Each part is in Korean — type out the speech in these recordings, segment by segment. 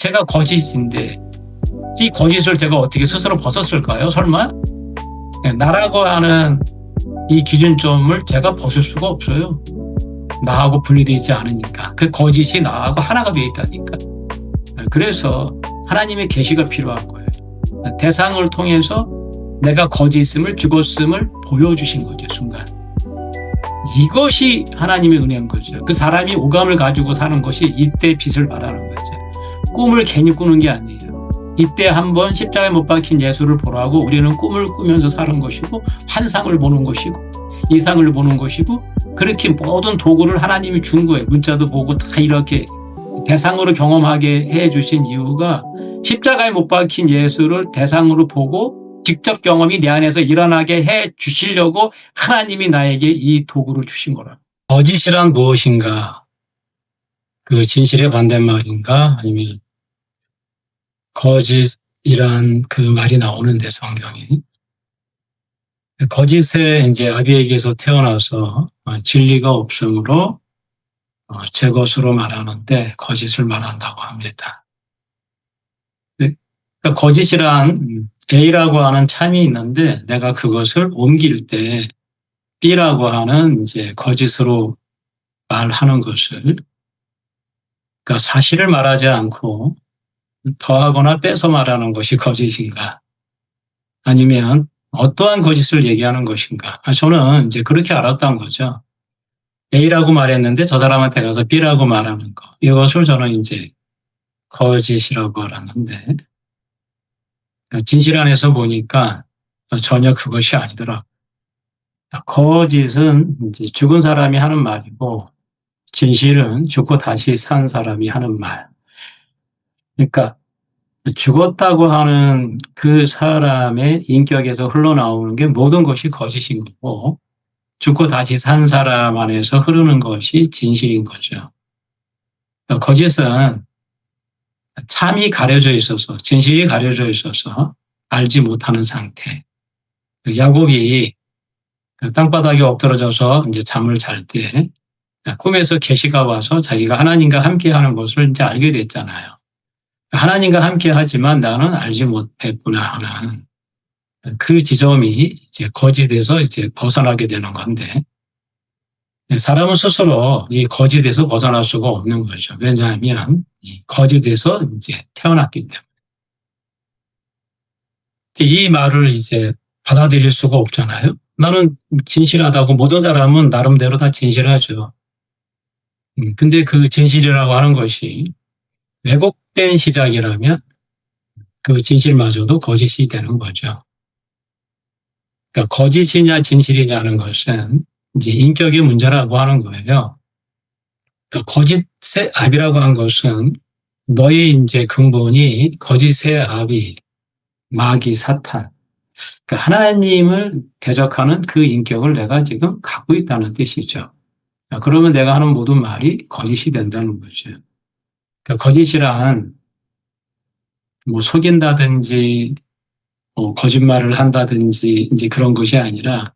제가 거짓인데 이 거짓을 제가 어떻게 스스로 벗었을까요? 설마? 나라고 하는 이 기준점을 제가 벗을 수가 없어요. 나하고 분리되어 있지 않으니까. 그 거짓이 나하고 하나가 되어 있다니까. 그래서 하나님의 계시가 필요한 거예요. 대상을 통해서 내가 거짓임을, 죽었음을 보여주신 거죠, 순간. 이것이 하나님의 은혜인 거죠. 그 사람이 오감을 가지고 사는 것이 이때 빛을 말하는 거죠. 꿈을 괜히 꾸는 게 아니에요. 이때 한번 십자가에 못 박힌 예수를 보라고 우리는 꿈을 꾸면서 사는 것이고, 환상을 보는 것이고, 이상을 보는 것이고, 그렇게 모든 도구를 하나님이 준 거예요. 문자도 보고 다 이렇게 대상으로 경험하게 해주신 이유가 십자가에 못 박힌 예수를 대상으로 보고 직접 경험이 내 안에서 일어나게 해 주시려고 하나님이 나에게 이 도구를 주신 거라. 거짓이란 무엇인가? 그 진실의 반대말인가? 아니면 거짓이란 그 말이 나오는데 성경에. 거짓의 이제 아비에게서 태어나서 진리가 없으므로 제 것으로 말하는데 거짓을 말한다고 합니다. 그러니까 거짓이란 A라고 하는 참이 있는데 내가 그것을 옮길 때 B라고 하는 이제 거짓으로 말하는 것을, 그러니까 사실을 말하지 않고 더하거나 빼서 말하는 것이 거짓인가? 아니면 어떠한 거짓을 얘기하는 것인가? 저는 이제 그렇게 알았던 거죠. A라고 말했는데 저 사람한테 가서 B라고 말하는 거. 이것을 저는 이제 거짓이라고 알았는데, 진실 안에서 보니까 전혀 그것이 아니더라. 거짓은 이제 죽은 사람이 하는 말이고, 진실은 죽고 다시 산 사람이 하는 말. 그러니까 죽었다고 하는 그 사람의 인격에서 흘러나오는 게 모든 것이 거짓인 거고, 죽고 다시 산 사람 안에서 흐르는 것이 진실인 거죠. 그러니까 거짓은 참이 가려져 있어서, 진실이 가려져 있어서 알지 못하는 상태. 야곱이 땅바닥에 엎드러져서 이제 잠을 잘 때 꿈에서 계시가 와서 자기가 하나님과 함께 하는 것을 이제 알게 됐잖아요. 하나님과 함께 하지만 나는 알지 못했구나 하는 그 지점이 이제 거짓에서 이제 벗어나게 되는 건데, 사람은 스스로 이 거짓에서 벗어날 수가 없는 거죠. 왜냐하면 이 거짓에서 이제 태어났기 때문에. 이 말을 이제 받아들일 수가 없잖아요. 나는 진실하다고, 모든 사람은 나름대로 다 진실하죠. 근데 그 진실이라고 하는 것이 왜곡된 시작이라면 그 진실마저도 거짓이 되는 거죠. 그러니까 거짓이냐 진실이냐는 것은 이제 인격의 문제라고 하는 거예요. 그러니까 거짓의 압이라고 하는 것은 너의 이제 근본이 거짓의 압이 마귀 사탄, 그러니까 하나님을 대적하는 그 인격을 내가 지금 갖고 있다는 뜻이죠. 그러면 내가 하는 모든 말이 거짓이 된다는 거죠. 그러니까 거짓이란 뭐 속인다든지 거짓말을 한다든지 이제 그런 것이 아니라,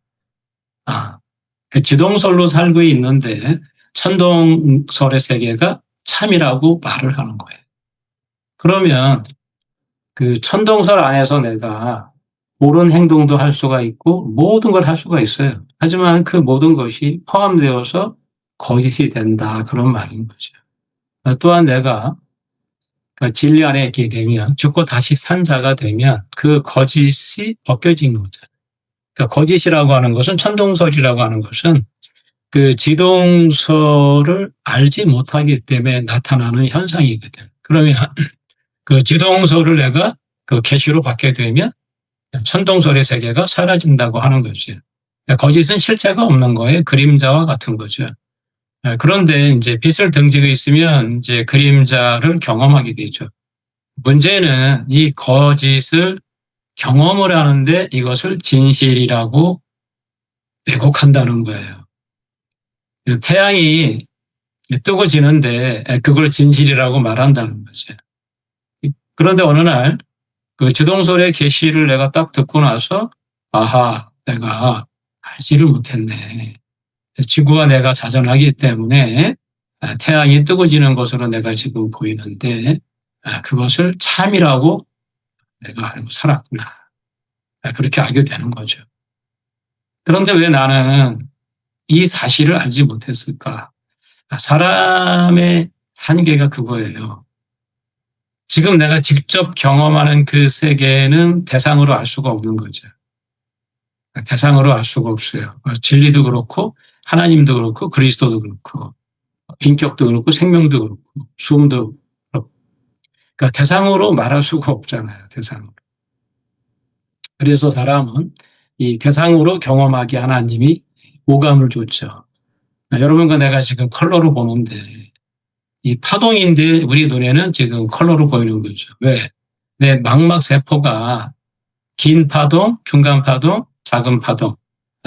그 지동설로 살고 있는데 천동설의 세계가 참이라고 말을 하는 거예요. 그러면 그 천동설 안에서 내가 옳은 행동도 할 수가 있고 모든 걸 할 수가 있어요. 하지만 그 모든 것이 포함되어서 거짓이 된다, 그런 말인 거죠. 또한 내가 진리 안에 있게 되면, 죽고 다시 산 자가 되면 그 거짓이 벗겨진 거죠. 그러니까 거짓이라고 하는 것은, 천동설이라고 하는 것은 그 지동설을 알지 못하기 때문에 나타나는 현상이거든. 그러면 그 지동설을 내가 그 계시로 받게 되면 천동설의 세계가 사라진다고 하는 거죠. 거짓은 실체가 없는 거예요. 그림자와 같은 거죠. 그런데 이제 빛을 등지고 있으면 이제 그림자를 경험하게 되죠. 문제는 이 거짓을 경험을 하는데 이것을 진실이라고 왜곡한다는 거예요. 태양이 뜨고 지는데 그걸 진실이라고 말한다는 거죠. 그런데 어느 날 그 지동설의 계시를 내가 딱 듣고 나서, 아하, 내가 알지를 못했네. 지구와 내가 자전하기 때문에 태양이 뜨고 지는 것으로 내가 지금 보이는데 그것을 참이라고 내가 알고 살았구나. 그렇게 알게 되는 거죠. 그런데 왜 나는 이 사실을 알지 못했을까? 사람의 한계가 그거예요. 지금 내가 직접 경험하는 그 세계는 대상으로 알 수가 없는 거죠. 대상으로 알 수가 없어요. 진리도 그렇고 하나님도 그렇고 그리스도도 그렇고 인격도 그렇고 생명도 그렇고 수음도 그렇고. 그러니까 대상으로 말할 수가 없잖아요. 대상으로. 그래서 사람은 이 대상으로 경험하게 하나님이 오감을 줬죠. 여러분과 내가 지금 컬러로 보는데 이 파동인데 우리 눈에는 지금 컬러로 보이는 거죠. 왜? 내 망막 세포가 긴 파동, 중간 파동, 작은 파동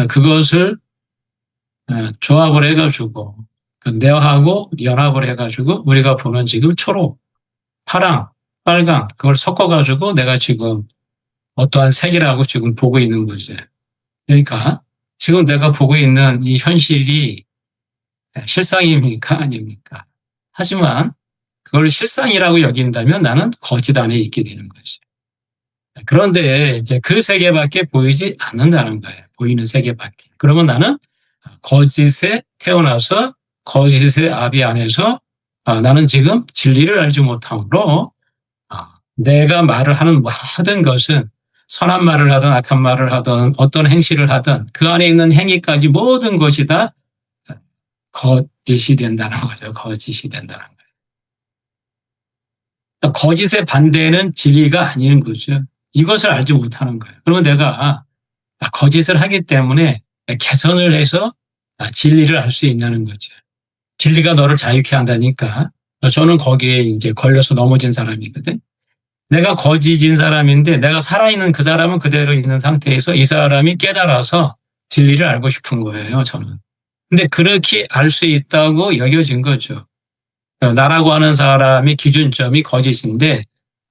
그것을 조합을 해가지고 내하고 연합을 해가지고 우리가 보는 지금 초록, 파랑, 빨강 그걸 섞어가지고 내가 지금 어떠한 색이라고 지금 보고 있는 거죠. 그러니까 지금 내가 보고 있는 이 현실이 실상입니까? 아닙니까? 하지만 그걸 실상이라고 여긴다면 나는 거짓 안에 있게 되는 거지. 그런데 이제 그 세계밖에 보이지 않는다는 거예요. 보이는 세계밖에. 그러면 나는 거짓에 태어나서 거짓의 아비 안에서 나는 지금 진리를 알지 못함으로 내가 말을 하는 모든 것은 선한 말을 하든 악한 말을 하든 어떤 행실을 하든 그 안에 있는 행위까지 모든 것이 다 거짓이 된다는 거죠. 거짓이 된다는 거예요. 거짓의 반대는 진리가 아닌 거죠. 이것을 알지 못하는 거예요. 그러면 내가 거짓을 하기 때문에 개선을 해서 진리를 알 수 있냐는 거죠. 진리가 너를 자유케 한다니까. 저는 거기에 이제 걸려서 넘어진 사람이거든. 내가 거짓인 사람인데 내가 살아있는 그 사람은 그대로 있는 상태에서 이 사람이 깨달아서 진리를 알고 싶은 거예요, 저는. 근데 그렇게 알 수 있다고 여겨진 거죠. 나라고 하는 사람이 기준점이 거짓인데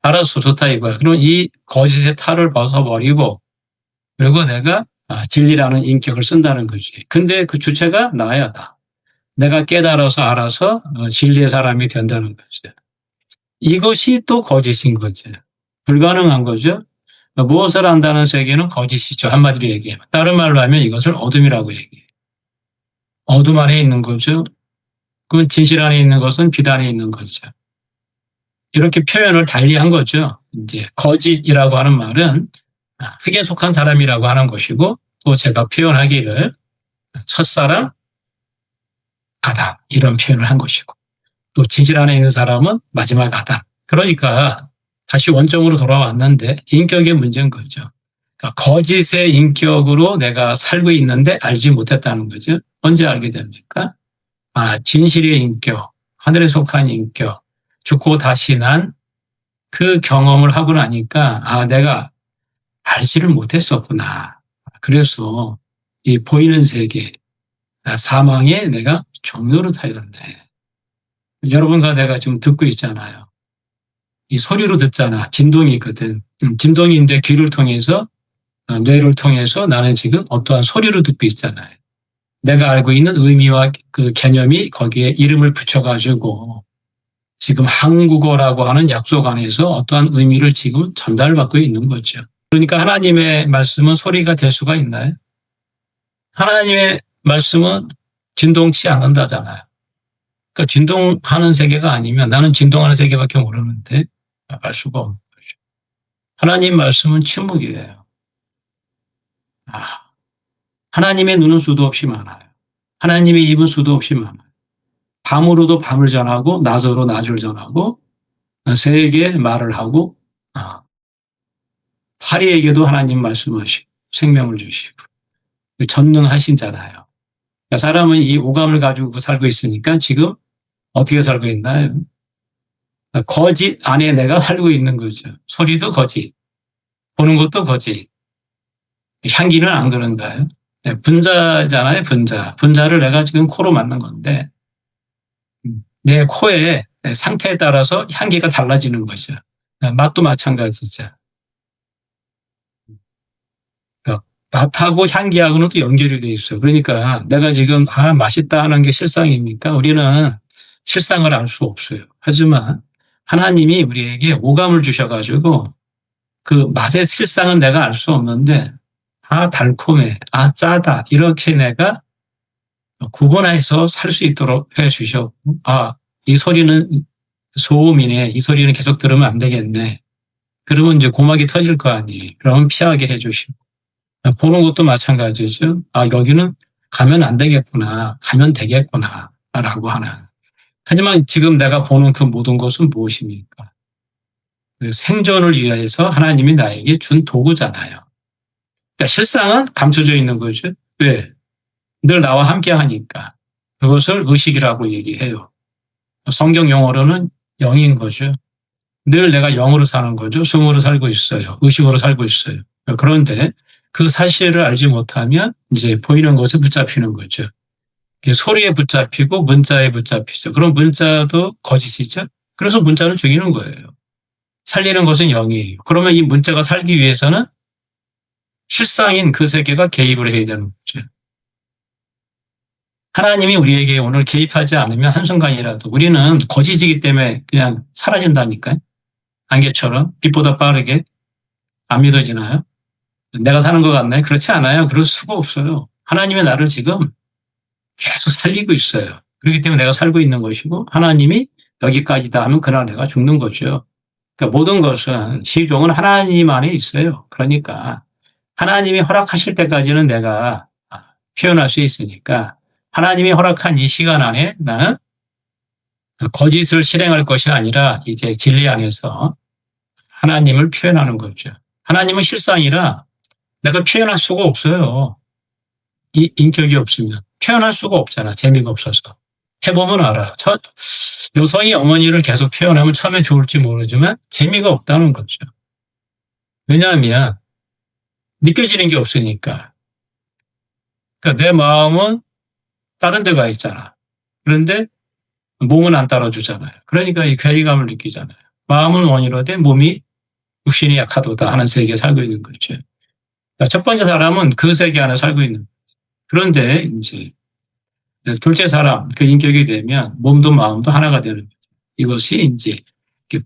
알았어, 좋다 이거야. 그럼 이 거짓의 탈을 벗어버리고 그리고 내가 진리라는 인격을 쓴다는 거지. 근데 그 주체가 나야, 나. 내가 깨달아서 알아서 진리의 사람이 된다는 거죠. 이것이 또 거짓인 거죠. 불가능한 거죠. 무엇을 안다는 세계는 거짓이죠. 한마디로 얘기하면. 다른 말로 하면 이것을 어둠이라고 얘기해요. 어둠 안에 있는 거죠. 그 진실 안에 있는 것은 빛 안에 있는 거죠. 이렇게 표현을 달리한 거죠. 이제 거짓이라고 하는 말은 흙에 속한 사람이라고 하는 것이고 또 제가 표현하기를 첫사람 아담 이런 표현을 한 것이고 또 진실 안에 있는 사람은 마지막 아담. 그러니까 다시 원점으로 돌아왔는데 인격의 문제인 거죠. 그러니까 거짓의 인격으로 내가 살고 있는데 알지 못했다는 거죠. 언제 알게 됩니까? 진실의 인격, 하늘에 속한 인격, 죽고 다시 난 그 경험을 하고 나니까 내가 알지를 못했었구나. 그래서 이 보이는 세계, 사망에 내가 종로를 타였네. 여러분과 내가 지금 듣고 있잖아요. 이 소리로 듣잖아. 진동이 있거든. 진동인데 귀를 통해서 뇌를 통해서 나는 지금 어떠한 소리로 듣고 있잖아요. 내가 알고 있는 의미와 그 개념이 거기에 이름을 붙여가지고 지금 한국어라고 하는 약속 안에서 어떠한 의미를 지금 전달받고 있는 거죠. 그러니까 하나님의 말씀은 소리가 될 수가 있나요? 하나님의 말씀은 진동치 않는다잖아요. 그러니까 진동하는 세계가 아니면 나는 진동하는 세계밖에 모르는데 알 수가 없는 거죠. 하나님 말씀은 침묵이에요. 하나님의 눈은 수도 없이 많아요. 하나님의 입은 수도 없이 많아요. 밤으로도 밤을 전하고 낮으로 낮을 전하고 새에게 말을 하고 파리에게도 하나님 말씀하시고 생명을 주시고 전능하신잖아요. 그러니까 사람은 이 오감을 가지고 살고 있으니까 지금 어떻게 살고 있나요? 거짓 안에 내가 살고 있는 거죠. 소리도 거짓, 보는 것도 거짓. 향기는 안 그런가요? 분자잖아요, 분자. 분자를 내가 지금 코로 맡는 건데 내 코의 상태에 따라서 향기가 달라지는 거죠. 맛도 마찬가지죠. 그러니까 맛하고 향기하고는 또 연결이 돼 있어요. 그러니까 내가 지금 맛있다 하는 게 실상입니까? 우리는 실상을 알 수 없어요. 하지만 하나님이 우리에게 오감을 주셔가지고 그 맛의 실상은 내가 알 수 없는데 달콤해, 짜다 이렇게 내가 구분해서 살 수 있도록 해주셨고 이 소리는 소음이네, 이 소리는 계속 들으면 안 되겠네. 그러면 이제 고막이 터질 거 아니에요. 그러면 피하게 해주시고 보는 것도 마찬가지죠. 여기는 가면 안 되겠구나, 가면 되겠구나 라고 하는. 하지만 지금 내가 보는 그 모든 것은 무엇입니까? 그 생존을 위해서 하나님이 나에게 준 도구잖아요. 그러니까 실상은 감춰져 있는 거죠. 왜? 늘 나와 함께 하니까. 그것을 의식이라고 얘기해요. 성경 용어로는 영인 거죠. 늘 내가 영으로 사는 거죠. 숨으로 살고 있어요. 의식으로 살고 있어요. 그런데 그 사실을 알지 못하면 이제 보이는 것에 붙잡히는 거죠. 소리에 붙잡히고 문자에 붙잡히죠. 그럼 문자도 거짓이죠. 그래서 문자는 죽이는 거예요. 살리는 것은 영이에요. 그러면 이 문자가 살기 위해서는 실상인 그 세계가 개입을 해야 되는 거죠. 하나님이 우리에게 오늘 개입하지 않으면 한순간이라도 우리는 거짓이기 때문에 그냥 사라진다니까요. 안개처럼 빛보다 빠르게. 안 믿어지나요? 내가 사는 것 같나요? 그렇지 않아요. 그럴 수가 없어요. 하나님이 나를 지금 계속 살리고 있어요. 그렇기 때문에 내가 살고 있는 것이고 하나님이 여기까지다 하면 그날 내가 죽는 거죠. 그러니까 모든 것은 시종은 하나님 안에 있어요. 그러니까 하나님이 허락하실 때까지는 내가 표현할 수 있으니까 하나님이 허락한 이 시간 안에 나는 거짓을 실행할 것이 아니라 이제 진리 안에서 하나님을 표현하는 거죠. 하나님은 실상이라 내가 표현할 수가 없어요. 이 인격이 없으면 표현할 수가 없잖아. 재미가 없어서. 해보면 알아. 여성이 어머니를 계속 표현하면 처음에 좋을지 모르지만 재미가 없다는 거죠. 왜냐하면 느껴지는 게 없으니까. 그러니까 내 마음은 다른 데가 있잖아. 그런데 몸은 안 따라주잖아요. 그러니까 이 괴리감을 느끼잖아요. 마음은 원이로되 몸이 육신이 약하도다 하는 세계에 살고 있는 거죠. 첫 번째 사람은 그 세계 안에 살고 있는 거죠. 그런데 이제 둘째 사람, 그 인격이 되면 몸도 마음도 하나가 되는 거죠. 이것이 이제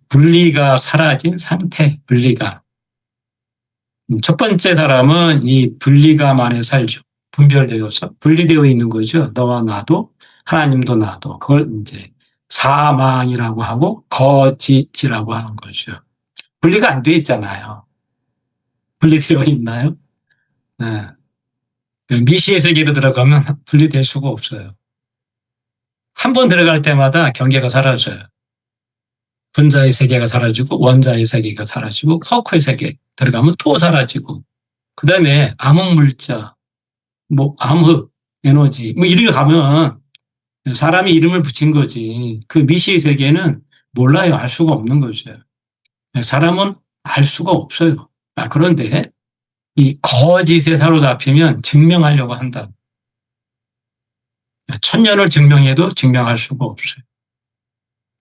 분리가 사라진 상태, 분리가. 첫 번째 사람은 이 분리감 안에 살죠. 분별되어서 분리되어 있는 거죠. 너와 나도, 하나님도 나도. 그걸 이제 사망이라고 하고 거짓이라고 하는 거죠. 분리가 안 돼 있잖아요. 분리되어 있나요? 네. 미시의 세계로 들어가면 분리될 수가 없어요. 한 번 들어갈 때마다 경계가 사라져요. 분자의 세계가 사라지고 원자의 세계가 사라지고 쿼크의 세계 들어가면 또 사라지고 그 다음에 암흑물자, 암흑 에너지 이렇게 가면 사람이 이름을 붙인 거지. 그 미시의 세계는 몰라요. 알 수가 없는 거죠. 사람은 알 수가 없어요. 그런데 이 거짓에 사로잡히면 증명하려고 한다. 1000년을 증명해도 증명할 수가 없어요.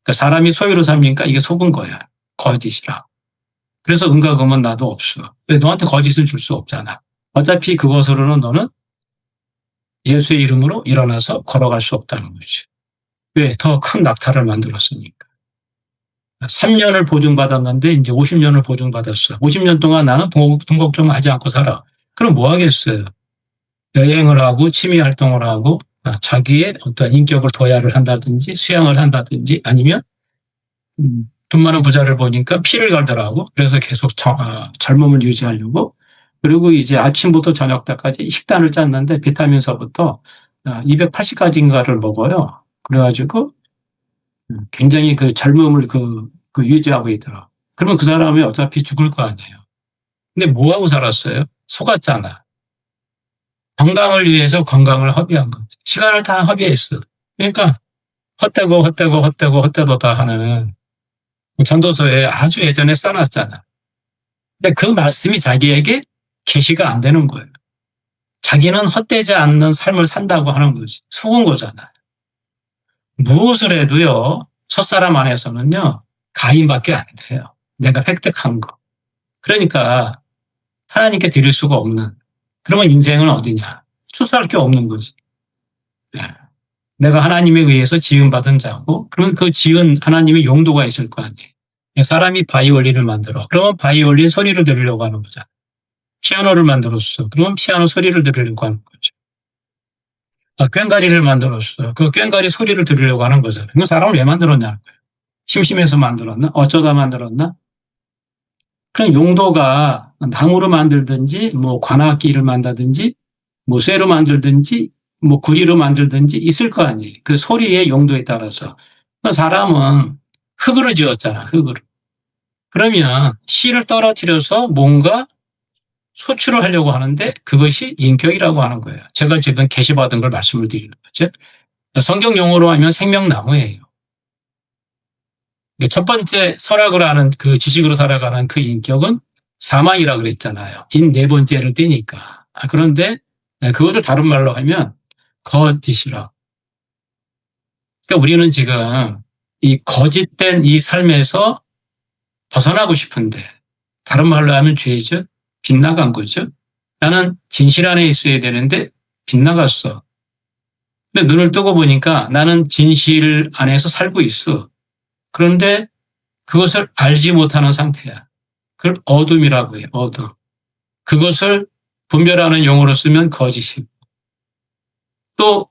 그러니까 사람이 소유로 삽니까? 이게 속은 거야. 거짓이라. 그래서 은과 금은 나도 없어. 왜 너한테 거짓은 줄 수 없잖아. 어차피 그것으로는 너는 예수의 이름으로 일어나서 걸어갈 수 없다는 거지. 왜? 더 큰 낙타를 만들었으니까. 3년을 보증받았는데 이제 50년을 보증받았어. 50년 동안 나는 돈 걱정하지 않고 살아. 그럼 뭐 하겠어요? 여행을 하고 취미 활동을 하고 자기의 어떤 인격을 도야를 한다든지 수양을 한다든지 아니면 돈 많은 부자를 보니까 피를 갈더라고. 그래서 계속 젊음을 유지하려고. 그리고 이제 아침부터 저녁 때까지 식단을 짰는데 비타민서부터 280가지인가를 먹어요. 그래가지고 굉장히 그 젊음을 유지하고 있더라. 그러면 그 사람이 어차피 죽을 거 아니에요. 근데 뭐하고 살았어요? 속았잖아. 건강을 위해서 건강을 허비한 거지. 시간을 다 허비했어. 그러니까 헛되도다 하는 전도서에 아주 예전에 써놨잖아. 근데 그 말씀이 자기에게 계시가 안 되는 거예요. 자기는 헛되지 않는 삶을 산다고 하는 거지. 속은 거잖아. 무엇을 해도요, 첫사람 안에서는요, 가인밖에 안 돼요. 내가 획득한 거. 그러니까 하나님께 드릴 수가 없는. 그러면 인생은 어디냐? 추수할 게 없는 거지. 내가 하나님에 의해서 지음받은 자고, 그러면 그 지은 하나님의 용도가 있을 거 아니에요. 사람이 바이올린을 만들어. 그러면 바이올린 소리를 들으려고 하는 거잖아. 피아노를 만들었어. 그러면 피아노 소리를 들으려고 하는 거죠. 꽹과리를 만들었어. 그 꽹과리 소리를 들으려고 하는 거잖아요. 그 사람을 왜 만들었냐는 거예요. 심심해서 만들었나? 어쩌다 만들었나? 그런 용도가 나무로 만들든지, 뭐 관악기를 만들든지, 뭐 쇠로 만들든지, 뭐 구리로 만들든지 있을 거 아니에요. 그 소리의 용도에 따라서. 사람은 흙으로 지었잖아, 흙으로. 그러면 씨를 떨어뜨려서 뭔가 소출을 하려고 하는데 그것이 인격이라고 하는 거예요. 제가 지금 계시받은 걸 말씀을 드리는 거죠. 성경 용어로 하면 생명나무예요. 첫 번째 설학을 하는 그 지식으로 살아가는 그 인격은 사망이라고 그랬잖아요. 인 네 번째를 떼니까. 그런데 그것을 다른 말로 하면 거짓이라. 그러니까 우리는 지금 이 거짓된 이 삶에서 벗어나고 싶은데 다른 말로 하면 죄죠. 빗나간 거죠. 나는 진실 안에 있어야 되는데 빗나갔어. 근데 눈을 뜨고 보니까 나는 진실 안에서 살고 있어. 그런데 그것을 알지 못하는 상태야. 그걸 어둠이라고 해요. 어둠. 그것을 분별하는 용어로 쓰면 거짓이고 또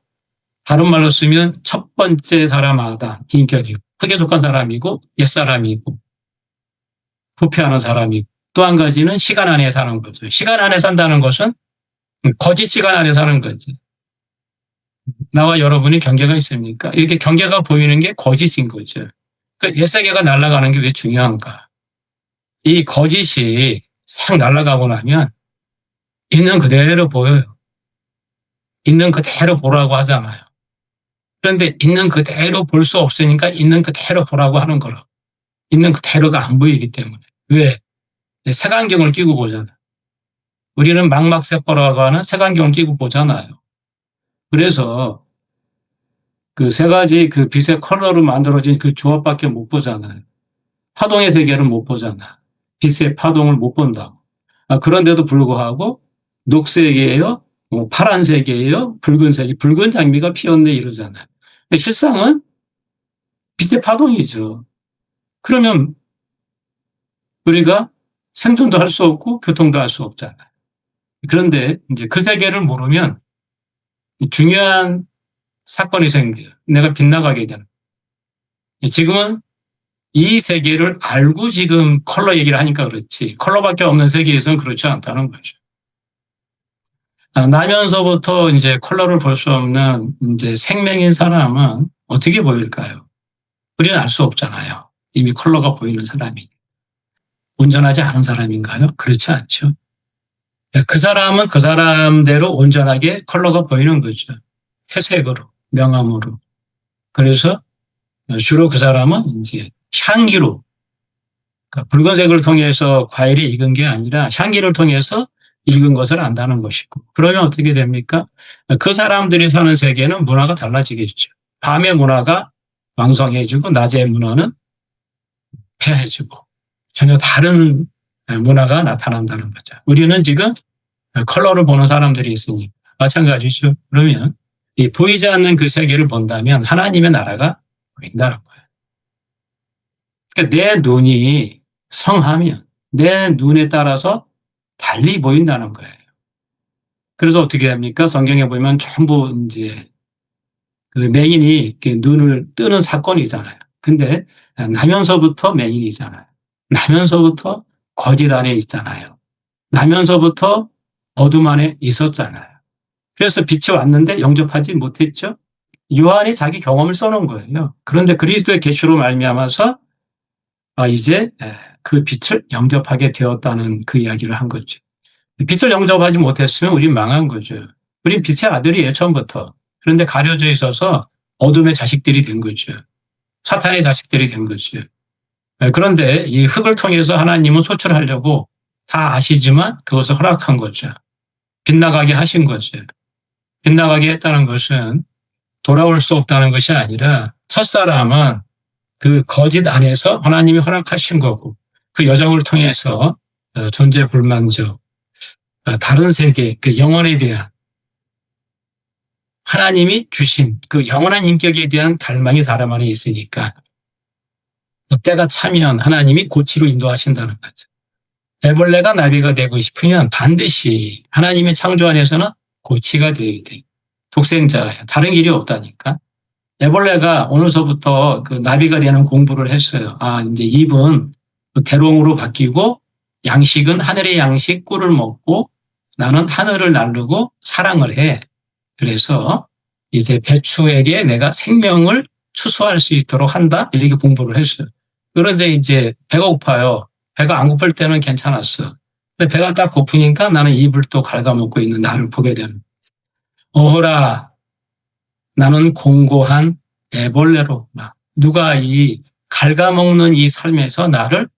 다른 말로 쓰면 첫 번째 사람마다 인격이고 흙에 속한 사람이고 옛사람이고 부패하는 사람이고 또 한 가지는 시간 안에 사는 거죠. 시간 안에 산다는 것은 거짓 시간 안에 사는 거지. 나와 여러분이 경계가 있습니까? 이렇게 경계가 보이는 게 거짓인 거죠. 그러니까 옛세계가 날아가는 게 왜 중요한가? 이 거짓이 싹 날아가고 나면 있는 그대로 보여요. 있는 그대로 보라고 하잖아요. 그런데 있는 그대로 볼 수 없으니까 있는 그대로 보라고 하는 거라. 있는 그대로가 안 보이기 때문에. 왜? 색안경을 끼고 보잖아요. 우리는 망막세포라고 하는 색안경을 끼고 보잖아요. 그래서 그 세 가지 그 빛의 컬러로 만들어진 그 조합밖에 못 보잖아요. 파동의 세계를 못 보잖아. 빛의 파동을 못 본다고. 그런데도 불구하고 녹색이에요, 파란색이에요, 붉은색이, 붉은 장미가 피었네 이러잖아요. 근데 실상은 빛의 파동이죠. 그러면 우리가 생존도 할 수 없고 교통도 할 수 없잖아요. 그런데 이제 그 세계를 모르면 중요한 사건이 생겨요. 내가 빗나가게 되는. 지금은 이 세계를 알고 지금 컬러 얘기를 하니까 그렇지. 컬러밖에 없는 세계에서는 그렇지 않다는 거죠. 나면서부터 이제 컬러를 볼 수 없는 이제 생명인 사람은 어떻게 보일까요? 우리는 알 수 없잖아요. 이미 컬러가 보이는 사람이. 온전하지 않은 사람인가요? 그렇지 않죠. 그 사람은 그 사람대로 온전하게 컬러가 보이는 거죠. 회색으로, 명암으로. 그래서 주로 그 사람은 이제 향기로, 그러니까 붉은색을 통해서 과일이 익은 게 아니라 향기를 통해서 읽은 것을 안다는 것이고. 그러면 어떻게 됩니까? 그 사람들이 사는 세계는 문화가 달라지겠죠. 밤의 문화가 왕성해지고 낮의 문화는 폐해지고 전혀 다른 문화가 나타난다는 거죠. 우리는 지금 컬러를 보는 사람들이 있으니 마찬가지죠. 그러면 이 보이지 않는 그 세계를 본다면 하나님의 나라가 보인다는 거예요. 그러니까 내 눈이 성하면 내 눈에 따라서 달리 보인다는 거예요. 그래서 어떻게 합니까? 성경에 보면 전부 이제 그 맹인이 눈을 뜨는 사건이잖아요. 근데 나면서부터 맹인이잖아요. 나면서부터 거짓 안에 있잖아요. 나면서부터 어둠 안에 있었잖아요. 그래서 빛이 왔는데 영접하지 못했죠. 요한이 자기 경험을 써놓은 거예요. 그런데 그리스도의 계시로 말미암아서 이제 그 빛을 영접하게 되었다는 그 이야기를 한 거죠. 빛을 영접하지 못했으면 우린 망한 거죠. 우린 빛의 아들이에요, 처음부터. 그런데 가려져 있어서 어둠의 자식들이 된 거죠. 사탄의 자식들이 된 거죠. 그런데 이 흙을 통해서 하나님은 소출하려고 다 아시지만 그것을 허락한 거죠. 빗나가게 하신 거죠. 빗나가게 했다는 것은 돌아올 수 없다는 것이 아니라 첫사람은 그 거짓 안에서 하나님이 허락하신 거고 그 여정을 통해서 존재 불망적 다른 세계 그 영혼에 대한 하나님이 주신 그 영원한 인격에 대한 갈망이 사람 안에 있으니까 때가 차면 하나님이 고치로 인도하신다는 거죠. 애벌레가 나비가 되고 싶으면 반드시 하나님의 창조 안에서는 고치가 되어야 돼. 독생자예요. 다른 길이 없다니까. 애벌레가 오늘서부터 그 나비가 되는 공부를 했어요. 이제 입은 대롱으로 바뀌고 양식은 하늘의 양식 꿀을 먹고 나는 하늘을 나르고 사랑을 해. 그래서 이제 배추에게 내가 생명을 추수할 수 있도록 한다. 이렇게 공부를 했어요. 그런데 이제 배가 고파요. 배가 안 고플 때는 괜찮았어. 근데 배가 딱 고프니까 나는 입을 또 갉아먹고 있는 나를 보게 되는. 어라, 나는 공고한 애벌레로구나. 누가 이 갉아먹는 이 삶에서 나를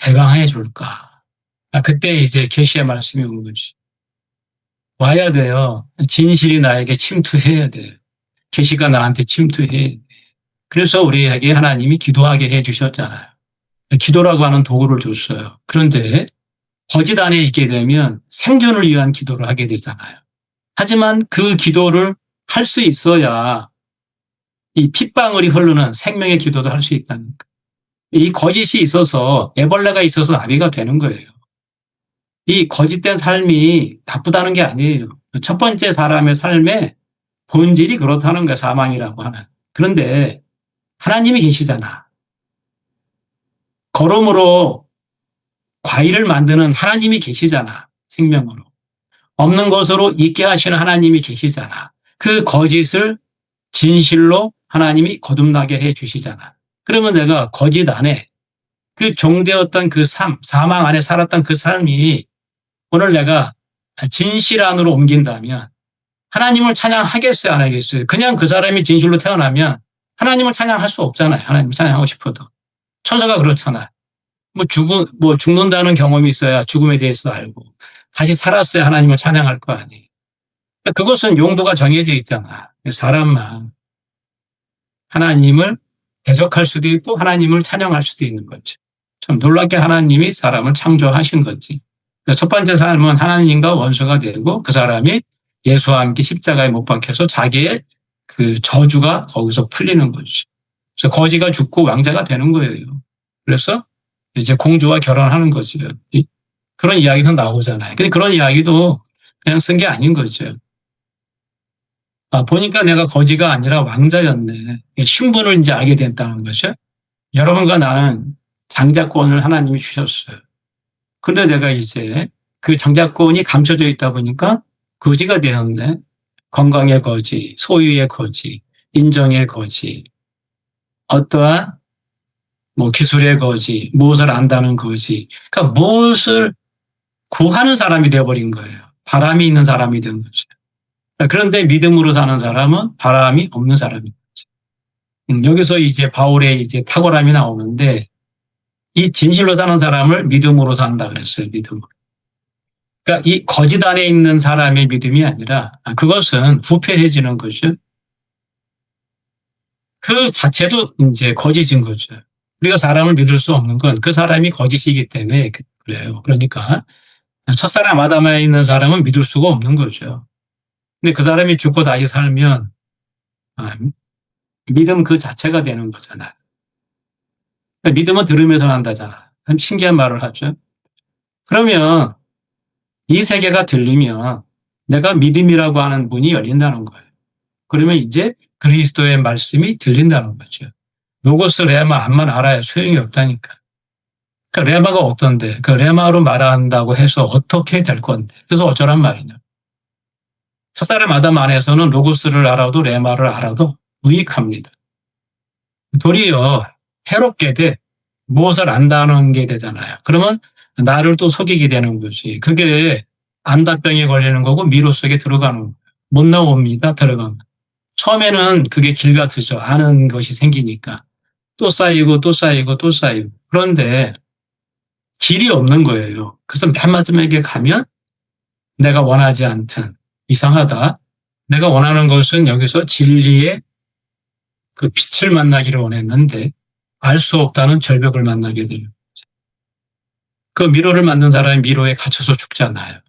해방해 줄까. 그때 이제 계시의 말씀이 온 거지. 와야 돼요. 진실이 나에게 침투해야 돼요. 계시가 나한테 침투해야 돼. 그래서 우리에게 하나님이 기도하게 해 주셨잖아요. 기도라고 하는 도구를 줬어요. 그런데 거짓 안에 있게 되면 생존을 위한 기도를 하게 되잖아요. 하지만 그 기도를 할 수 있어야 이 핏방울이 흐르는 생명의 기도도 할 수 있다는 거예요. 이 거짓이 있어서 애벌레가 있어서 나비가 되는 거예요. 이 거짓된 삶이 나쁘다는 게 아니에요. 첫 번째 사람의 삶의 본질이 그렇다는 거예요. 사망이라고 하는. 그런데 하나님이 계시잖아. 거름으로 과일을 만드는 하나님이 계시잖아. 생명으로. 없는 것으로 있게 하시는 하나님이 계시잖아. 그 거짓을 진실로 하나님이 거듭나게 해 주시잖아. 그러면 내가 거짓 안에 그 종되었던 그 삶, 사망 안에 살았던 그 삶이 오늘 내가 진실 안으로 옮긴다면 하나님을 찬양하겠어요, 안 하겠어요? 그냥 그 사람이 진실로 태어나면 하나님을 찬양할 수 없잖아요. 하나님을 찬양하고 싶어도. 천사가 그렇잖아요. 죽는다는 경험이 있어야 죽음에 대해서 알고 다시 살았어야 하나님을 찬양할 거 아니에요. 그것은 용도가 정해져 있잖아. 사람만 하나님을 대적할 수도 있고 하나님을 찬양할 수도 있는 거지. 참 놀랍게 하나님이 사람을 창조하신 거지. 첫 번째 삶은 하나님과 원수가 되고 그 사람이 예수와 함께 십자가에 못 박혀서 자기의 그 저주가 거기서 풀리는 거지. 그래서 거지가 죽고 왕자가 되는 거예요. 그래서 이제 공주와 결혼하는 거지. 그런 이야기도 나오잖아요. 근데 그런 이야기도 그냥 쓴 게 아닌 거죠. 보니까 내가 거지가 아니라 왕자였네. 신분을 이제 알게 됐다는 거죠. 여러분과 나는 장자권을 하나님이 주셨어요. 그런데 내가 이제 그 장자권이 감춰져 있다 보니까 거지가 되었네. 건강의 거지, 소유의 거지, 인정의 거지, 어떠한 기술의 거지, 무엇을 안다는 거지. 그러니까 무엇을 구하는 사람이 되어버린 거예요. 바람이 있는 사람이 된 거죠. 그런데 믿음으로 사는 사람은 바람이 없는 사람인 거죠. 여기서 이제 바울의 이제 탁월함이 나오는데 이 진실로 사는 사람을 믿음으로 산다 그랬어요. 믿음으로. 그러니까 이 거짓 안에 있는 사람의 믿음이 아니라 그것은 부패해지는 거죠. 그 자체도 이제 거짓인 거죠. 우리가 사람을 믿을 수 없는 건 그 사람이 거짓이기 때문에 그래요. 그러니까 첫사람 아담에 있는 사람은 믿을 수가 없는 거죠. 근데 그 사람이 죽고 다시 살면 믿음 그 자체가 되는 거잖아. 그러니까 믿음은 들으면서 난다잖아. 참 신기한 말을 하죠. 그러면 이 세계가 들리면 내가 믿음이라고 하는 문이 열린다는 거예요. 그러면 이제 그리스도의 말씀이 들린다는 거죠. 로고스 레마 암만 알아야 소용이 없다니까. 그러니까 레마가 어떤데? 그 레마로 말한다고 해서 어떻게 될 건데? 그래서 어쩌란 말이냐. 첫사람 아담 안에서는 로고스를 알아도 레마를 알아도 무익합니다. 도리어 해롭게 돼. 무엇을 안다는 게 되잖아요. 그러면 나를 또 속이게 되는 거지. 그게 안다병에 걸리는 거고 미로 속에 들어가는 거예요. 못 나옵니다. 들어가면. 처음에는 그게 길 같으죠. 아는 것이 생기니까. 또 쌓이고 또 쌓이고 또 쌓이고. 그런데 길이 없는 거예요. 그래서 맨 마지막에 가면 내가 원하지 않든 이상하다. 내가 원하는 것은 여기서 진리의 그 빛을 만나기를 원했는데 알 수 없다는 절벽을 만나게 되는 거죠. 그 미로를 만든 사람이 미로에 갇혀서 죽잖아요.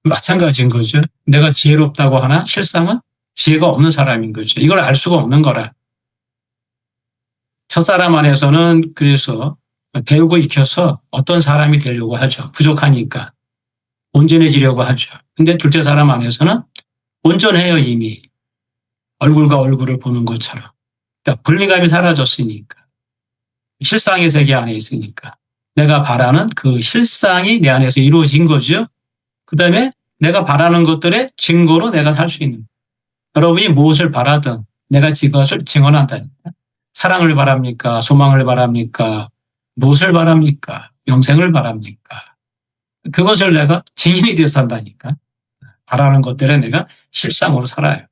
마찬가지인 거죠. 내가 지혜롭다고 하나 실상은 지혜가 없는 사람인 거죠. 이걸 알 수가 없는 거라. 첫사람 안에서는 그래서 배우고 익혀서 어떤 사람이 되려고 하죠. 부족하니까. 온전해지려고 하죠. 근데 둘째 사람 안에서는 온전해요, 이미. 얼굴과 얼굴을 보는 것처럼. 그러니까 분리감이 사라졌으니까. 실상의 세계 안에 있으니까. 내가 바라는 그 실상이 내 안에서 이루어진 거죠. 그 다음에 내가 바라는 것들의 증거로 내가 살 수 있는. 여러분이 무엇을 바라든 내가 그것을 증언한다니까. 사랑을 바랍니까? 소망을 바랍니까? 무엇을 바랍니까? 영생을 바랍니까? 그것을 내가 증인이 되어서 산다니까. 바라는 것들에 내가 실상으로 살아요.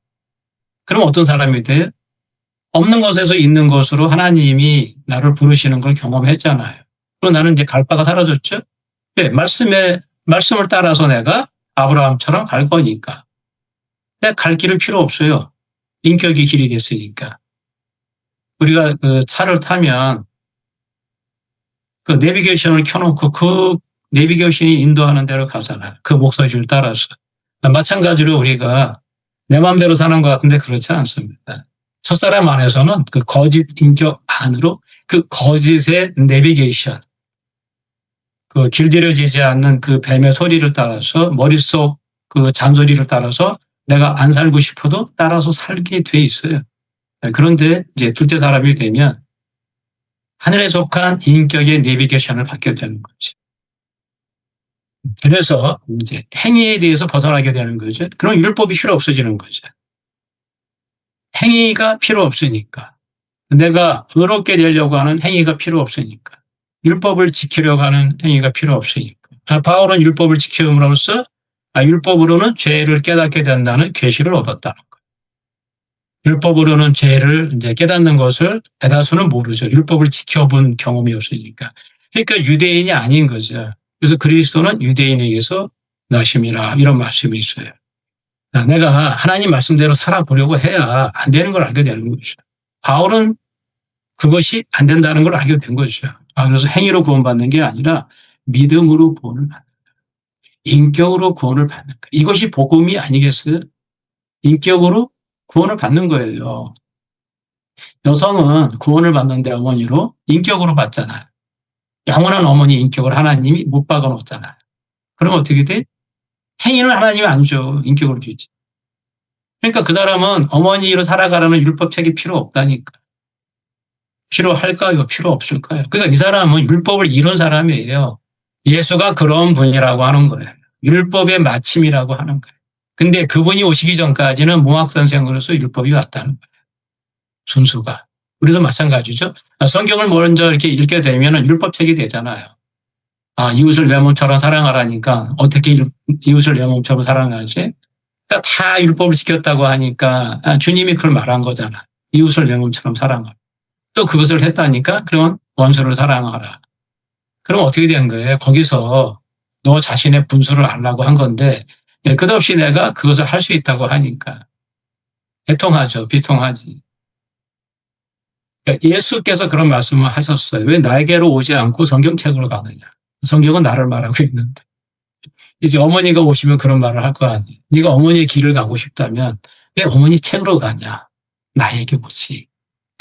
그럼 어떤 사람이 돼요? 없는 것에서 있는 것으로 하나님이 나를 부르시는 걸 경험했잖아요. 그리고 나는 이제 갈 바가 사라졌죠? 네, 말씀을 따라서 내가 아브라함처럼 갈 거니까. 내가 갈 길은 필요 없어요. 인격이 길이 됐으니까. 우리가 그 차를 타면 그 내비게이션을 켜놓고 그 내비게이션이 인도하는 데로 가잖아요. 그 목소리를 따라서. 마찬가지로 우리가 내 마음대로 사는 것 같은데 그렇지 않습니다. 첫사람 안에서는 그 거짓 인격 안으로 그 거짓의 내비게이션, 그 길들여지지 않는 그 뱀의 소리를 따라서 머릿속 그 잔소리를 따라서 내가 안 살고 싶어도 따라서 살게 돼 있어요. 그런데 이제 둘째 사람이 되면 하늘에 속한 인격의 내비게이션을 받게 되는 거지. 그래서 이제 행위에 대해서 벗어나게 되는 거죠. 그럼 율법이 필요 없어지는 거죠. 행위가 필요 없으니까. 내가 의롭게 되려고 하는 행위가 필요 없으니까. 율법을 지키려고 하는 행위가 필요 없으니까. 바울은 율법을 지킴으로써 율법으로는 죄를 깨닫게 된다는 계시를 얻었다는 거예요. 율법으로는 죄를 이제 깨닫는 것을 대다수는 모르죠. 율법을 지켜본 경험이 없으니까. 그러니까 유대인이 아닌 거죠. 그래서 그리스도는 유대인에게서 나심이라 이런 말씀이 있어요. 내가 하나님 말씀대로 살아보려고 해야 안 되는 걸 알게 되는 거죠. 바울은 그것이 안 된다는 걸 알게 된 거죠. 그래서 행위로 구원받는 게 아니라 믿음으로 구원을 받는 거예요. 인격으로 구원을 받는 거예요. 이것이 복음이 아니겠어요? 인격으로 구원을 받는 거예요. 여성은 구원을 받는데 어머니로 인격으로 받잖아요. 영원한 어머니 인격을 하나님이 못 박아놓잖아요. 그럼 어떻게 돼? 행위는 하나님이 안 줘. 인격으로 주지. 그러니까 그 사람은 어머니로 살아가라는 율법책이 필요 없다니까. 필요할까요? 필요 없을까요? 그러니까 이 사람은 율법을 이룬 사람이에요. 예수가 그런 분이라고 하는 거예요. 율법의 마침이라고 하는 거예요. 근데 그분이 오시기 전까지는 몽학선생으로서 율법이 왔다는 거예요. 순수가. 우리도 마찬가지죠. 성경을 먼저 이렇게 읽게 되면 율법책이 되잖아요. 이웃을 내 몸처럼 사랑하라니까 어떻게 이웃을 내 몸처럼 사랑하지? 그러니까 다 율법을 지켰다고 하니까 주님이 그걸 말한 거잖아. 이웃을 내 몸처럼 사랑하라. 또 그것을 했다니까 그러면 원수를 사랑하라. 그럼 어떻게 된 거예요? 거기서 너 자신의 분수를 알라고 한 건데 끝없이 내가 그것을 할 수 있다고 하니까 애통하죠. 비통하지. 그러니까 예수께서 그런 말씀을 하셨어요. 왜 나에게로 오지 않고 성경책으로 가느냐. 성경은 나를 말하고 있는데. 이제 어머니가 오시면 그런 말을 할 거 아니에요. 네가 어머니의 길을 가고 싶다면 왜 어머니 책으로 가냐. 나에게 오지.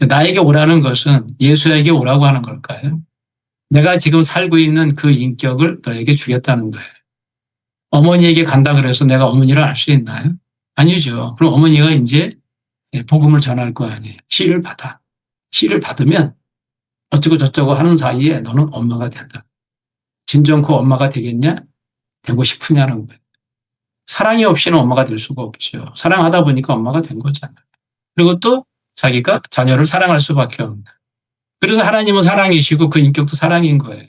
나에게 오라는 것은 예수에게 오라고 하는 걸까요? 내가 지금 살고 있는 그 인격을 너에게 주겠다는 거예요. 어머니에게 간다 그래서 내가 어머니를 알 수 있나요? 아니죠. 그럼 어머니가 이제 복음을 전할 거 아니에요. 씨를 받아. 씨를 받으면 어쩌고 저쩌고 하는 사이에 너는 엄마가 된다. 진정 그 엄마가 되겠냐? 되고 싶으냐는 거예요. 사랑이 없이는 엄마가 될 수가 없죠. 사랑하다 보니까 엄마가 된 거잖아요. 그리고 또 자기가 자녀를 사랑할 수밖에 없는. 그래서 하나님은 사랑이시고 그 인격도 사랑인 거예요.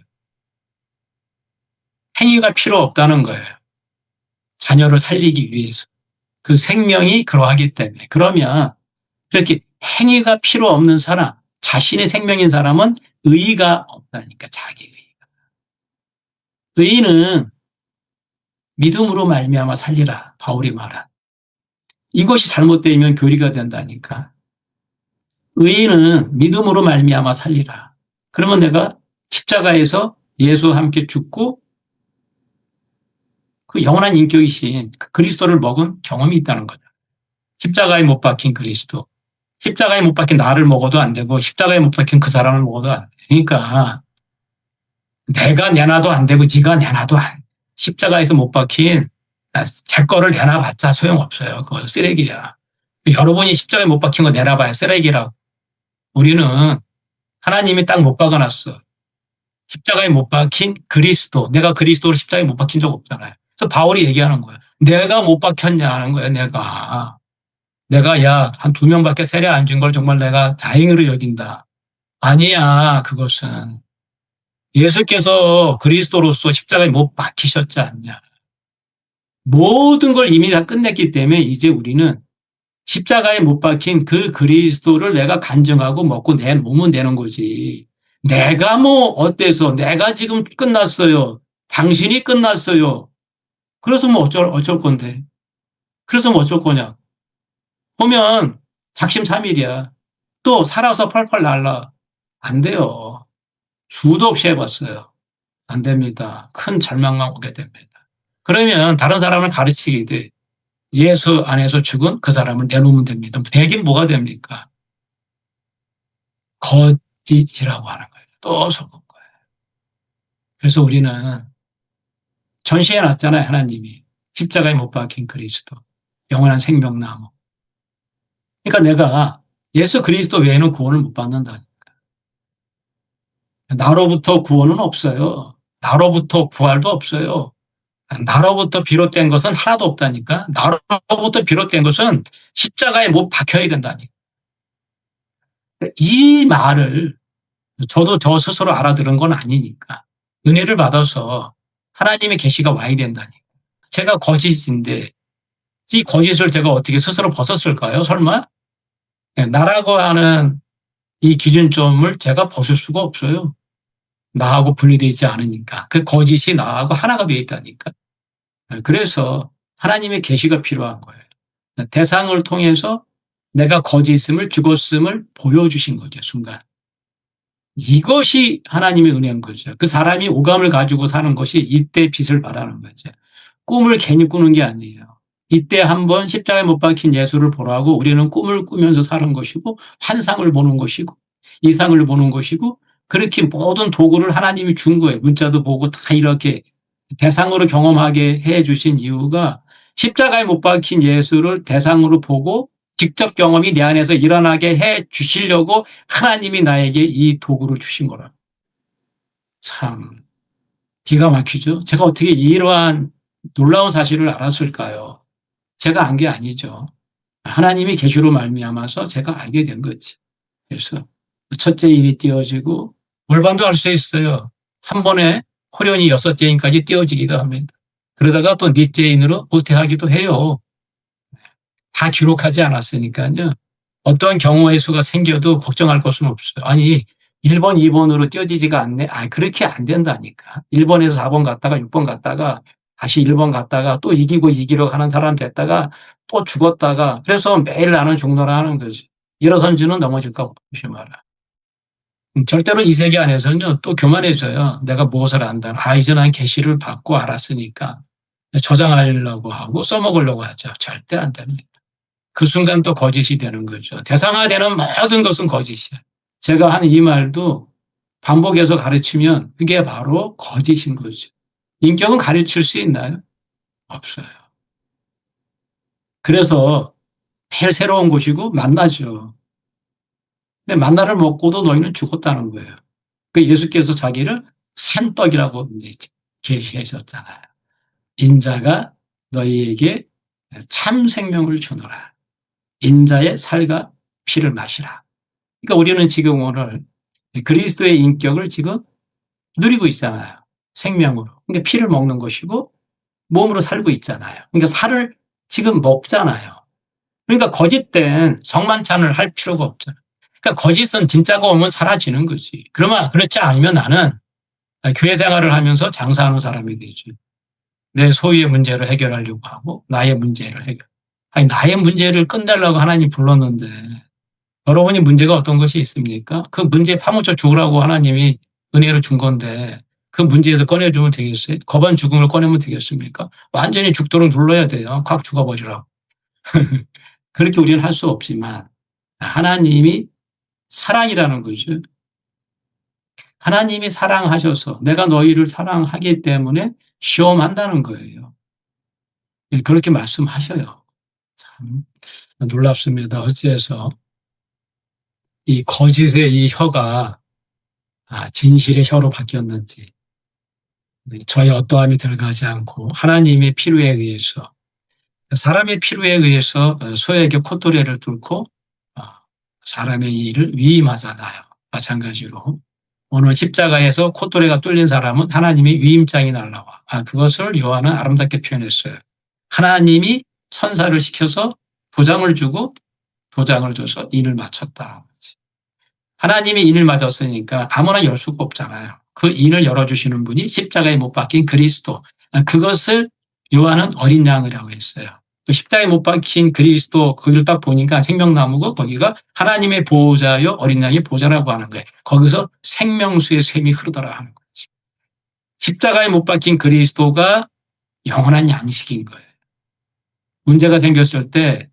행위가 필요 없다는 거예요. 자녀를 살리기 위해서. 그 생명이 그러하기 때문에. 그러면 이렇게 행위가 필요 없는 사람, 자신의 생명인 사람은 의의가 없다니까, 자기 의의가. 의의는 믿음으로 말미암아 살리라, 바울이 말한. 이것이 잘못되면 교리가 된다니까. 의의는 믿음으로 말미암아 살리라. 그러면 내가 십자가에서 예수와 함께 죽고 그 영원한 인격이신 그리스도를 먹은 경험이 있다는 거죠. 십자가에 못 박힌 그리스도. 십자가에 못 박힌 나를 먹어도 안 되고 십자가에 못 박힌 그 사람을 먹어도 안 돼. 그러니까 내가 내놔도 안 되고 네가 내놔도 안 돼. 십자가에서 못 박힌 제 거를 내놔봤자 소용없어요. 그거 쓰레기야. 여러분이 십자가에 못 박힌 거 내놔봐야 쓰레기라고. 우리는 하나님이 딱 못 박아놨어. 십자가에 못 박힌 그리스도. 내가 그리스도를 십자가에 못 박힌 적 없잖아요. 그래서 바울이 얘기하는 거예요. 내가 못 박혔냐는 거예요. 내가 한 2명밖에 세례 안 준 걸 정말 내가 다행으로 여긴다. 아니야. 그것은 예수께서 그리스도로서 십자가에 못 박히셨지 않냐. 모든 걸 이미 다 끝냈기 때문에 이제 우리는 십자가에 못 박힌 그 그리스도를 내가 간증하고 먹고 내놓으면 되는 거지. 내가 뭐 어때서 내가 지금 끝났어요. 당신이 끝났어요. 그래서 뭐 어쩔 건데. 그래서 뭐 어쩔 거냐. 보면 작심삼일이야. 또 살아서 펄펄 날라. 안 돼요. 수도 없이 해봤어요. 안 됩니다. 큰 절망만 오게 됩니다. 그러면 다른 사람을 가르치게 돼. 예수 안에서 죽은 그 사람을 내놓으면 됩니다. 되긴 뭐가 됩니까? 거짓이라고 하는 거예요. 또 속은 거예요. 그래서 우리는 전시해놨잖아요. 하나님이. 십자가에 못 박힌 그리스도. 영원한 생명나무. 그러니까 내가 예수 그리스도 외에는 구원을 못 받는다니까. 나로부터 구원은 없어요. 나로부터 부활도 없어요. 나로부터 비롯된 것은 하나도 없다니까. 나로부터 비롯된 것은 십자가에 못 박혀야 된다니까. 이 말을 저도 저 스스로 알아들은 건 아니니까. 은혜를 받아서 하나님의 계시가 와야 된다니까. 제가 거짓인데 이 거짓을 제가 어떻게 스스로 벗었을까요? 설마? 나라고 하는 이 기준점을 제가 벗을 수가 없어요. 나하고 분리되어 있지 않으니까. 그 거짓이 나하고 하나가 되어 있다니까. 그래서 하나님의 계시가 필요한 거예요. 대상을 통해서 내가 거짓임을 죽었음을 보여주신 거죠. 순간. 이것이 하나님의 은혜인 거죠. 그 사람이 오감을 가지고 사는 것이 이때 빛을 발하는 거죠. 꿈을 괜히 꾸는 게 아니에요. 이때 한번 십자가에 못 박힌 예수를 보라고 우리는 꿈을 꾸면서 사는 것이고 환상을 보는 것이고 이상을 보는 것이고 그렇게 모든 도구를 하나님이 준 거예요. 문자도 보고 다 이렇게 대상으로 경험하게 해 주신 이유가 십자가에 못 박힌 예수를 대상으로 보고 직접 경험이 내 안에서 일어나게 해 주시려고 하나님이 나에게 이 도구를 주신 거라. 참 기가 막히죠. 제가 어떻게 이러한 놀라운 사실을 알았을까요? 제가 안 게 아니죠. 하나님이 계시로 말미암아서 제가 알게 된 거지. 그래서 첫째 인이 띄어지고 골반도 할 수 있어요. 한 번에 호련이 6째 인까지 띄어지기도 합니다. 그러다가 또 넷째 인으로 후퇴하기도 해요. 다 기록하지 않았으니까요. 어떠한 경우의 수가 생겨도 걱정할 것은 없어요. 아니 1번, 2번으로 띄어지지가 않네. 그렇게 안 된다니까. 1번에서 4번 갔다가 6번 갔다가 다시 1번 갔다가 또 이기려 하는 사람 됐다가 또 죽었다가 그래서 매일 나는 죽노라 하는 거지. 일어선 지는 넘어질까 조심하라. 절대로 이 세계 안에서는요 또 교만해져요. 내가 무엇을 안다. 이제 난 계시를 받고 알았으니까 저장하려고 하고 써먹으려고 하죠. 절대 안 됩니다. 그 순간 또 거짓이 되는 거죠. 대상화되는 모든 것은 거짓이야. 제가 하는 이 말도 반복해서 가르치면 그게 바로 거짓인 거죠. 인격은 가르칠 수 있나요? 없어요. 그래서 매일 새로운 곳이고 만나죠. 근데 만나를 먹고도 너희는 죽었다는 거예요. 그 예수께서 자기를 산떡이라고 계시하셨잖아요. 인자가 너희에게 참 생명을 주노라. 인자의 살과 피를 마시라. 그러니까 우리는 지금 오늘 그리스도의 인격을 지금 누리고 있잖아요. 생명으로. 그러니까 피를 먹는 것이고 몸으로 살고 있잖아요. 그러니까 살을 지금 먹잖아요. 그러니까 거짓된 성만찬을 할 필요가 없잖아요. 그러니까 거짓은 진짜가 오면 사라지는 거지. 그러면 그렇지 않으면 나는 교회 생활을 하면서 장사하는 사람이 되지. 내 소유의 문제를 해결하려고 하고 나의 문제를 나의 문제를 끝내려고 하나님 불렀는데 여러분이 문제가 어떤 것이 있습니까? 그 문제에 파묻혀 죽으라고 하나님이 은혜로 준 건데 그 문제에서 꺼내주면 되겠어요? 겁안 죽음을 꺼내면 되겠습니까? 완전히 죽도록 눌러야 돼요. 확 죽어버리라고. 그렇게 우리는 할 수 없지만 하나님이 사랑이라는 거죠. 하나님이 사랑하셔서 내가 너희를 사랑하기 때문에 시험한다는 거예요. 예, 그렇게 말씀하셔요. 참 놀랍습니다. 어찌해서 이 거짓의 이 혀가 진실의 혀로 바뀌었는지, 저의 어떠함이 들어가지 않고 하나님의 필요에 의해서, 사람의 필요에 의해서 소에게 콧도래를 뚫고 사람의 일을 위임하잖아요. 마찬가지로 오늘 십자가에서 콧도래가 뚫린 사람은 하나님의 위임장이 날라와. 그것을 요한은 아름답게 표현했어요. 하나님이 선사를 시켜서 도장을 주고 도장을 줘서 인을 맞췄다. 하나님이 인을 맞았으니까 아무나 열 수가 없잖아요. 그 인을 열어주시는 분이 십자가에 못 박힌 그리스도. 그것을 요한은 어린 양이라고 했어요. 십자가에 못 박힌 그리스도, 그걸 딱 보니까 생명나무고 거기가 하나님의 보호자요 어린 양의 보호자라고 하는 거예요. 거기서 생명수의 샘이 흐르더라 하는 거지. 십자가에 못 박힌 그리스도가 영원한 양식인 거예요. 문제가 생겼을 때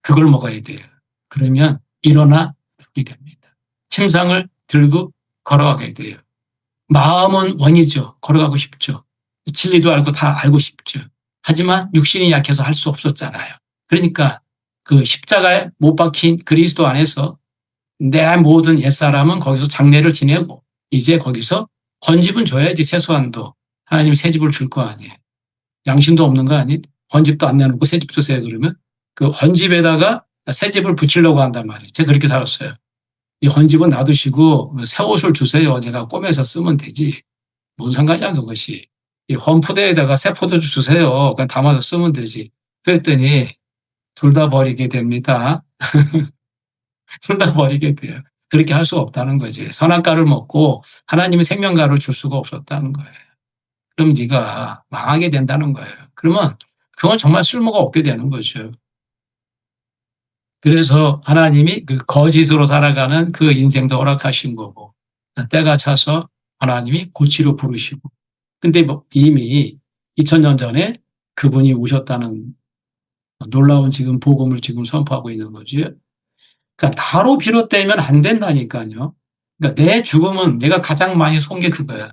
그걸 먹어야 돼요. 그러면 일어나 죽게 됩니다. 침상을 들고 걸어가게 돼요. 마음은 원이죠. 걸어가고 싶죠. 진리도 알고 다 알고 싶죠. 하지만 육신이 약해서 할 수 없었잖아요. 그러니까 그 십자가에 못 박힌 그리스도 안에서 내 모든 옛사람은 거기서 장례를 지내고 이제 거기서 헌집은 줘야지. 최소한도 하나님이 새 집을 줄 거 아니에요. 양심도 없는 거 아니? 헌집도 안 내놓고 새 집 주세요 그러면 그 헌집에다가 새 집을 붙이려고 한단 말이에요. 제가 그렇게 살았어요. 이 헌집은 놔두시고 새 옷을 주세요. 제가 꼬매서 쓰면 되지. 뭔 상관이야 그것이. 이 헌포대에다가 새 포도주 주세요. 그냥 담아서 쓰면 되지. 그랬더니 둘 다 버리게 됩니다. 둘 다 버리게 돼요. 그렇게 할 수가 없다는 거지. 선악과를 먹고 하나님의 생명과를 줄 수가 없었다는 거예요. 그럼 네가 망하게 된다는 거예요. 그러면 그건 정말 쓸모가 없게 되는 거죠. 그래서 하나님이 그 거짓으로 살아가는 그 인생도 허락하신 거고, 때가 차서 하나님이 고치로 부르시고. 근데 뭐 이미 2000년 전에 그분이 오셨다는 놀라운 지금 복음을 지금 선포하고 있는 거지. 그러니까 나로 비롯되면 안 된다니까요. 그러니까 내 죽음은 내가 가장 많이 속은 게 그거야.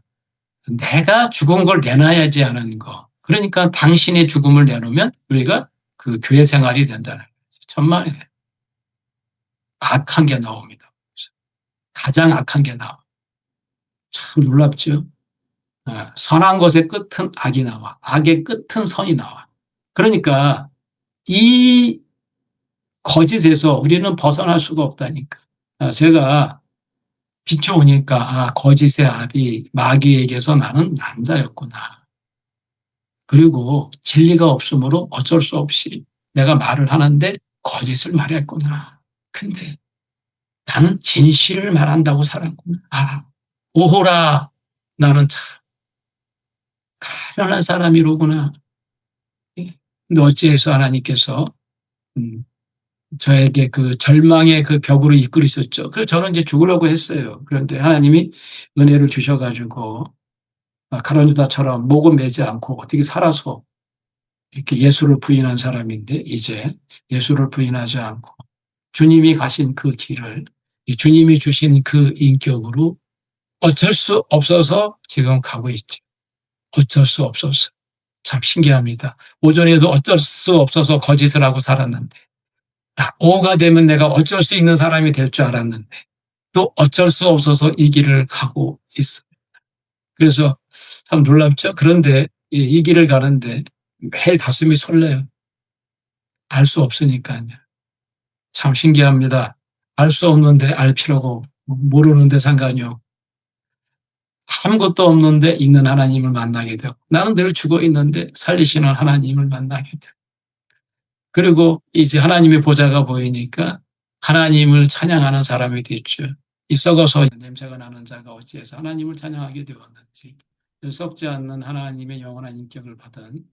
내가 죽은 걸 내놔야지 하는 거. 그러니까 당신의 죽음을 내놓으면 우리가 그 교회 생활이 된다는 거죠. 천만에 악한 게 나옵니다. 가장 악한 게 나와. 참 놀랍죠. 선한 것의 끝은 악이 나와. 악의 끝은 선이 나와. 그러니까 이 거짓에서 우리는 벗어날 수가 없다니까. 제가 비춰오니까 거짓의 압이 마귀에게서 나는 난자였구나. 그리고 진리가 없으므로 어쩔 수 없이 내가 말을 하는데 거짓을 말했구나. 근데 나는 진실을 말한다고 살았구나. 오호라, 나는 참 가련한 사람이로구나. 근데 어찌해서 하나님께서 저에게 그 절망의 그 벽으로 이끌으셨죠. 그래서 저는 이제 죽으려고 했어요. 그런데 하나님이 은혜를 주셔가지고 가룟유다처럼 목은 매지 않고 어떻게 살아서 이렇게 예수를 부인한 사람인데 이제 예수를 부인하지 않고 주님이 가신 그 길을 주님이 주신 그 인격으로 어쩔 수 없어서 지금 가고 있죠. 어쩔 수 없어서. 참 신기합니다. 오전에도 어쩔 수 없어서 거짓을 하고 살았는데 오후가 되면 내가 어쩔 수 있는 사람이 될 줄 알았는데 또 어쩔 수 없어서 이 길을 가고 있어요. 그래서 참 놀랍죠. 그런데 이 길을 가는데 매일 가슴이 설레요. 알 수 없으니까요. 참 신기합니다. 알 수 없는데 알 필요고 모르는데 상관이요. 아무것도 없는데 있는 하나님을 만나게 되고 나는 늘 죽어 있는데 살리시는 하나님을 만나게 되고 그리고 이제 하나님의 보좌가 보이니까 하나님을 찬양하는 사람이 됐죠. 이 썩어서 냄새가 나는 자가 어찌해서 하나님을 찬양하게 되었는지 썩지 않는 하나님의 영원한 인격을 받은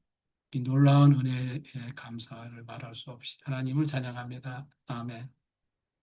이 놀라운 은혜에 감사를 말할 수 없이 하나님을 찬양합니다. 아멘.